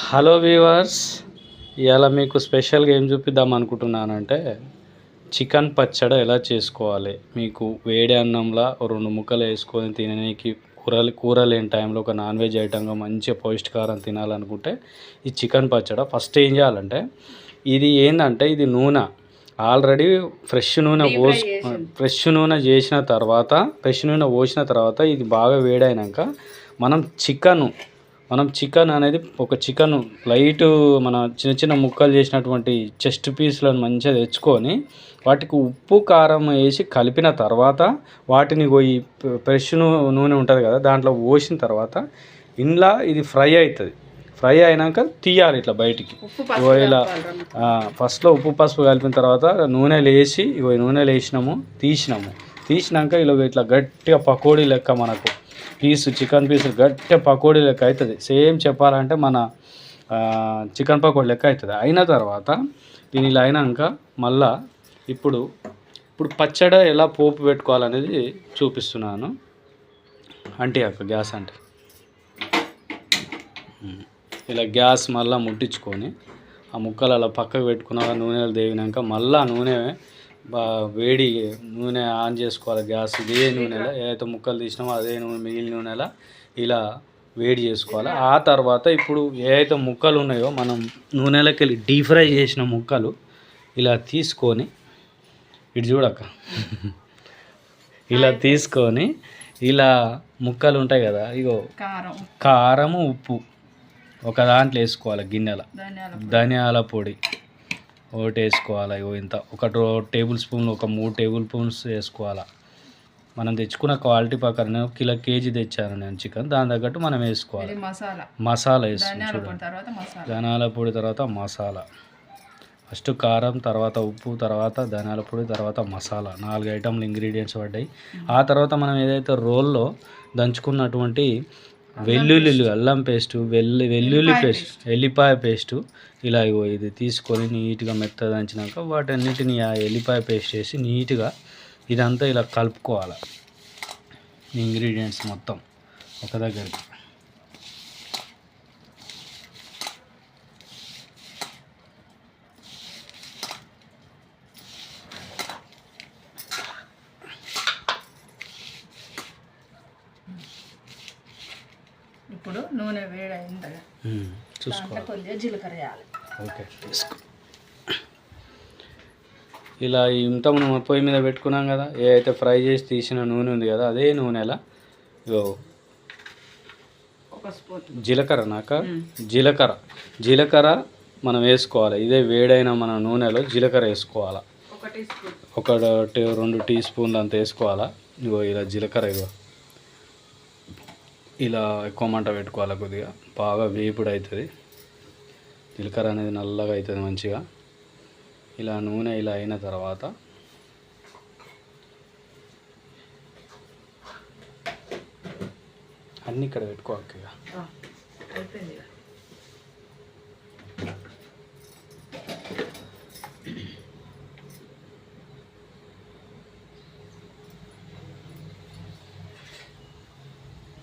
Hello viewers, ఇవాళ మీకు స్పెషల్గా ఏం చూపిద్దాం అనుకుంటున్నానంటే చికెన్ పచ్చడి ఎలా చేసుకోవాలి. మీకు వేడి అన్నంలో 2 ముక్కలు వేసుకొని తినడానికి కూర లేని టైంలో ఒక నాన్ వెజ్ ఐటమ్గా మంచిగా పౌష్టికారం తినాలనుకుంటే ఈ చికెన్ పచ్చడి ఫస్ట్ ఏం చేయాలంటే, ఇది ఏంటంటే ఇది నూనె ఆల్రెడీ ఫ్రెష్ నూనె పోసిన తర్వాత ఇది బాగా వేడైనాక మనం చికెన్ అనేది ఒక చికెన్ లైట్ మన చిన్న చిన్న ముక్కలు చేసినటువంటి చెస్ట్ పీస్లను మంచిగా తెచ్చుకొని వాటికి ఉప్పు కారం వేసి కలిపిన తర్వాత వాటిని ఈ ఫ్రెష్ నూనె ఉంటుంది కదా దాంట్లో పోసిన తర్వాత ఇంట్లో ఇది ఫ్రై అవుతుంది. ఫ్రై అయినాక తీయాలి ఇట్లా బయటికి. ఇలా ఫస్ట్లో ఉప్పు పసుపు కలిపిన తర్వాత నూనెలు వేసినాము, తీసినాక ఇలా ఇట్లా గట్టిగా పకోడీ లెక్క మనకు చికెన్ పీసు గట్టిగా పకోడీ లెక్క అవుతుంది. సేమ్ చెప్పాలంటే మన చికెన్ పకోడీ లెక్క అవుతుంది. అయిన తర్వాత దీని ఇలా అయినాక మళ్ళా ఇప్పుడు పచ్చడి ఎలా పోపు పెట్టుకోవాలనేది చూపిస్తున్నాను. గ్యాస్ అంటే ఇలా గ్యాస్ మళ్ళీ ముట్టించుకొని ఆ ముక్కలు అలా పక్కకు పెట్టుకున్నాక నూనెలు దేవినాక మళ్ళీ నూనె ఆన్ చేసుకోవాలి. గ్యాస్ ఇదే నూనెలో ఏదైతే ముక్కలు తీసినామో అదే మిగిలిన నూనెలో ఇలా వేడి చేసుకోవాలి. ఆ తర్వాత ఇప్పుడు ఏదైతే ముక్కలు ఉన్నాయో మనం నూనెలోకి వెళ్ళి డీప్ ఫ్రై చేసిన ముక్కలు ఇలా తీసుకొని ఇటు చూడక ఇలా తీసుకొని ఇలా ముక్కలు ఉంటాయి కదా, ఇగో కారము ఉప్పు ఒక దాంట్లో వేసుకోవాలి. గిన్నెల ధనియాల పొడి ఒకటి వేసుకోవాలి. ఇంత ఒక 3 టేబుల్ స్పూన్స్ వేసుకోవాలి. మనం తెచ్చుకున్న క్వాలిటీ ప్రకారం కేజీ తెచ్చాను నేను చికెన్, దాని తగ్గట్టు మనం వేసుకోవాలి. మసాలా వేసుకుని చూడండి, ధనియాల పొడి తర్వాత మసాలా, ఫస్ట్ కారం తర్వాత ఉప్పు తర్వాత ధనియాల పొడి తర్వాత మసాలా, 4 ఐటమ్లు ఇంగ్రీడియంట్స్ పడ్డాయి. ఆ తర్వాత మనం ఏదైతే రోల్లో దంచుకున్నటువంటి అల్లం పేస్టు, వెల్లుల్లి పేస్ట్, ఎల్లిపాయ పేస్టు ఇలా ఇది తీసుకొని నీట్గా మెత్తగా దంచినాక వాటన్నిటిని ఆ ఎల్లిపాయ పేస్ట్ వేసి నీట్గా ఇదంతా ఇలా కలుపుకోవాలి. ఇంగ్రీడియంట్స్ మొత్తం ఒక దగ్గరికి. ఇప్పుడు నూనె వేడైంది చూసుకోవాలి, కొద్దిగా జీలకర్ర వేయాలి. ఓకే, ఇలా ఇంత మనం పొయ్యి మీద పెట్టుకున్నాం కదా, ఏదైతే ఫ్రై చేసి తీసిన నూనె ఉంది కదా అదే నూనెలా జీలకర్ర మనం వేసుకోవాలి. ఇదే వేడైన మన నూనెలో జీలకర్ర వేసుకోవాలి. ఒక 2 టీ స్పూన్లు అంత వేసుకోవాలా. ఇలా జీలకర్ర ఇలా ఎక్కువ మంట పెట్టుకోవాలి, కొద్దిగా బాగా వేపుడు అవుతుంది. జీలకర్ర అనేది నల్లగా అవుతుంది మంచిగా. ఇలా నూనె ఇలా అయిన తర్వాత అన్నీ ఇక్కడ పెట్టుకోవాలి.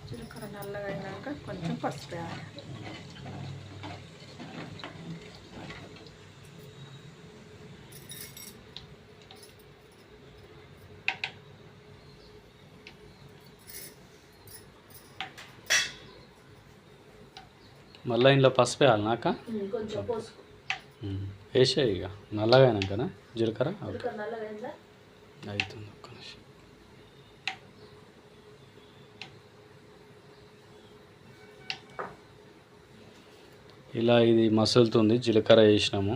జీలకర్ర నల్లగా అయినాక కొంచెం పసుపు వేయాలి. మళ్ళీ ఇంట్లో పసుపు వేయాలి నాక వేసే ఇక నల్లగా అయినాకనా జీలకర్ర అవుతుంది. ఒక్క నిమిషం. ఇలా ఇది మసులుతుంది, జీలకర్ర వేసినాము.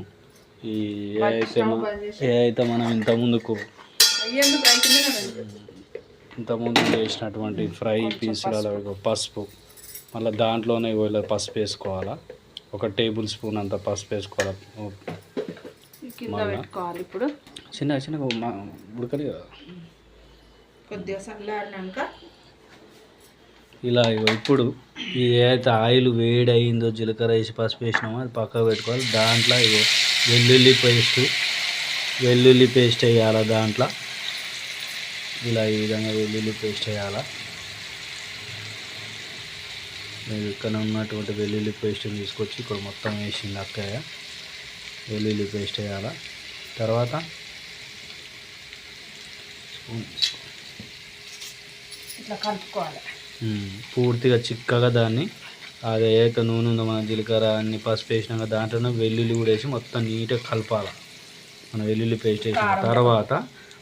ఏదైతే మనం ఇంతకుముందు చేసినటువంటి ఫ్రై పీసులలో పసుపు, మళ్ళీ దాంట్లోనే ఇలా పసుపు వేసుకోవాలా. 1 టేబుల్ స్పూన్ అంత పసుపు వేసుకోవాలి. ఇప్పుడు చిన్నగా ఉడకలి కదా, కొద్దిగా చల్లారినాక ఇలా ఇప్పుడు ఏదైతే ఆయిల్ వేడి అయిందో జీలకర్ర వేసి పసుపు వేసినామో అది పక్కకు పెట్టుకోవాలి. దాంట్లో వెల్లుల్లి పేస్ట్ వేయాలి. దాంట్లో ఇలా ఈ విధంగా వెల్లుల్లి పేస్ట్ వేయాలి. మీరు ఇక్కడ ఉన్నటువంటి వెల్లుల్లి పేస్ట్ని తీసుకొచ్చి ఇక్కడ మొత్తం వేసింది అక్కయ్య. వెల్లుల్లి పేస్ట్ వేయాలి. తర్వాత ఇట్లా కలుపుకోవాలి. పూర్తిగా చిక్కగా దాన్ని అది ఏక నూనె ఉందో మన జీలకర్ర అన్ని పసుపు వేసినాక దాంట్లోనే వెల్లుల్లి కూడా వేసి మొత్తం నీట్గా కలపాలి. మన వెల్లుల్లి పేస్ట్ వేసిన తర్వాత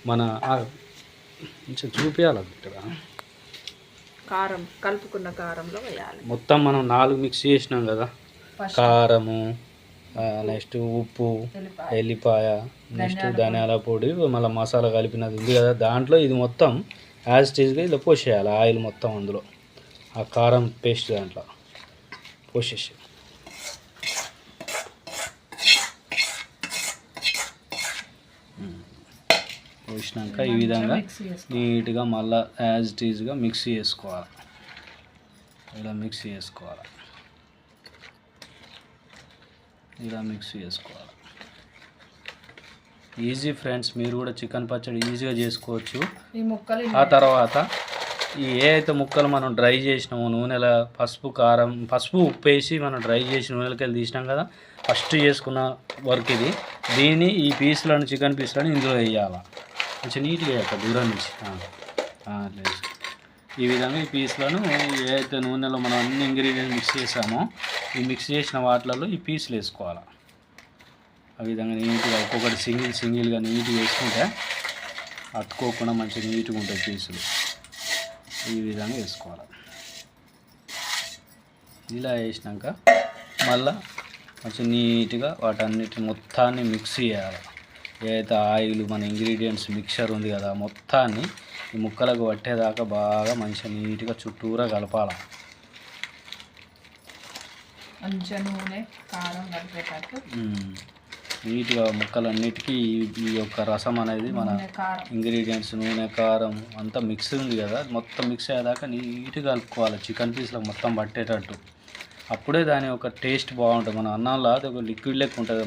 మన చూపించాలి ఇక్కడ కారం కలుపుకున్న కారంలో వేయాలి. మొత్తం మనం 4 మిక్స్ చేసినాం కదా, కారము, నెక్స్ట్ ఉప్పు, ఎల్లిపాయ, నెక్స్ట్ ధనియాల పొడి, మళ్ళీ మసాలా కలిపినది ఉంది కదా, దాంట్లో ఇది మొత్తం యాజ్ టీజ్గా ఇలా పోసేయాలి. ఆయిల్ మొత్తం అందులో ఆ కారం పేస్ట్ దాంట్లో పోసేసి పోసినాక ఈ విధంగా నీట్గా మళ్ళీ యాజ్ టీజ్గా మిక్స్ చేసుకోవాలి. ఇలా మిక్స్ చేసుకోవాలి. ఈజీ ఫ్రెండ్స్, మీరు కూడా చికెన్ పచ్చడి ఈజీగా చేసుకోవచ్చు. ఈ ముక్కలు ఆ తర్వాత ఈ ఏ అయితే ముక్కలు మనం డ్రై చేసినామో నూనెల పసుపు ఉప్పు వేసి మనం డ్రై చేసి నూనెలకి వెళ్ళి తీసినాం కదా, ఫస్ట్ చేసుకున్న వర్క్ ఇది. దీన్ని ఈ పీసులను చికెన్ పీసులను ఇందులో వేయాలి. కొంచెం నీట్గా వేయాలి దూరం నుంచి. లేదు ఈ విధంగా ఈ పీసులను ఏదైతే నూనెలో మనం అన్ని ఇంగ్రీడియంట్స్ మిక్స్ చేసామో ఈ మిక్స్ చేసిన వాటిలలో ఈ పీసులు వేసుకోవాలి. ఆ విధంగా నీట్గా ఒక్కొక్కటి సింగిల్గా నీట్గా వేసుకుంటే అతుక్కోకుండా మంచిగా నీట్గా ఉంటాయి పీసులు. ఈ విధంగా వేసుకోవాలి. ఇలా వేసినాక మళ్ళీ కొంచెం నీట్గా వాటన్నిటి మొత్తాన్ని మిక్స్ చేయాలి. ఏదైతే ఆయిల్ మన ఇంగ్రీడియంట్స్ మిక్చర్ ఉంది కదా, మొత్తాన్ని ఈ ముక్కలకు పట్టేదాకా బాగా మంచిగా నీట్గా చుట్టూరా కలపాలి. మంచిగా నూనె కారం కలిపేటట్టు నీట్గా ముక్కలన్నిటికీ ఈ యొక్క రసం అనేది మన ఇంగ్రీడియంట్స్ నూనె కారం అంతా మిక్స్ ఉంది కదా, మొత్తం మిక్స్ అయ్యేదాకా నీట్గా కలుపుకోవాలి. చికెన్ పీస్లో మొత్తం పట్టేటట్టు. అప్పుడే దాని ఒక టేస్ట్ బాగుంటుంది. మన అన్నంలో అది ఒక లిక్విడ్ లెక్క ఉంటుంది.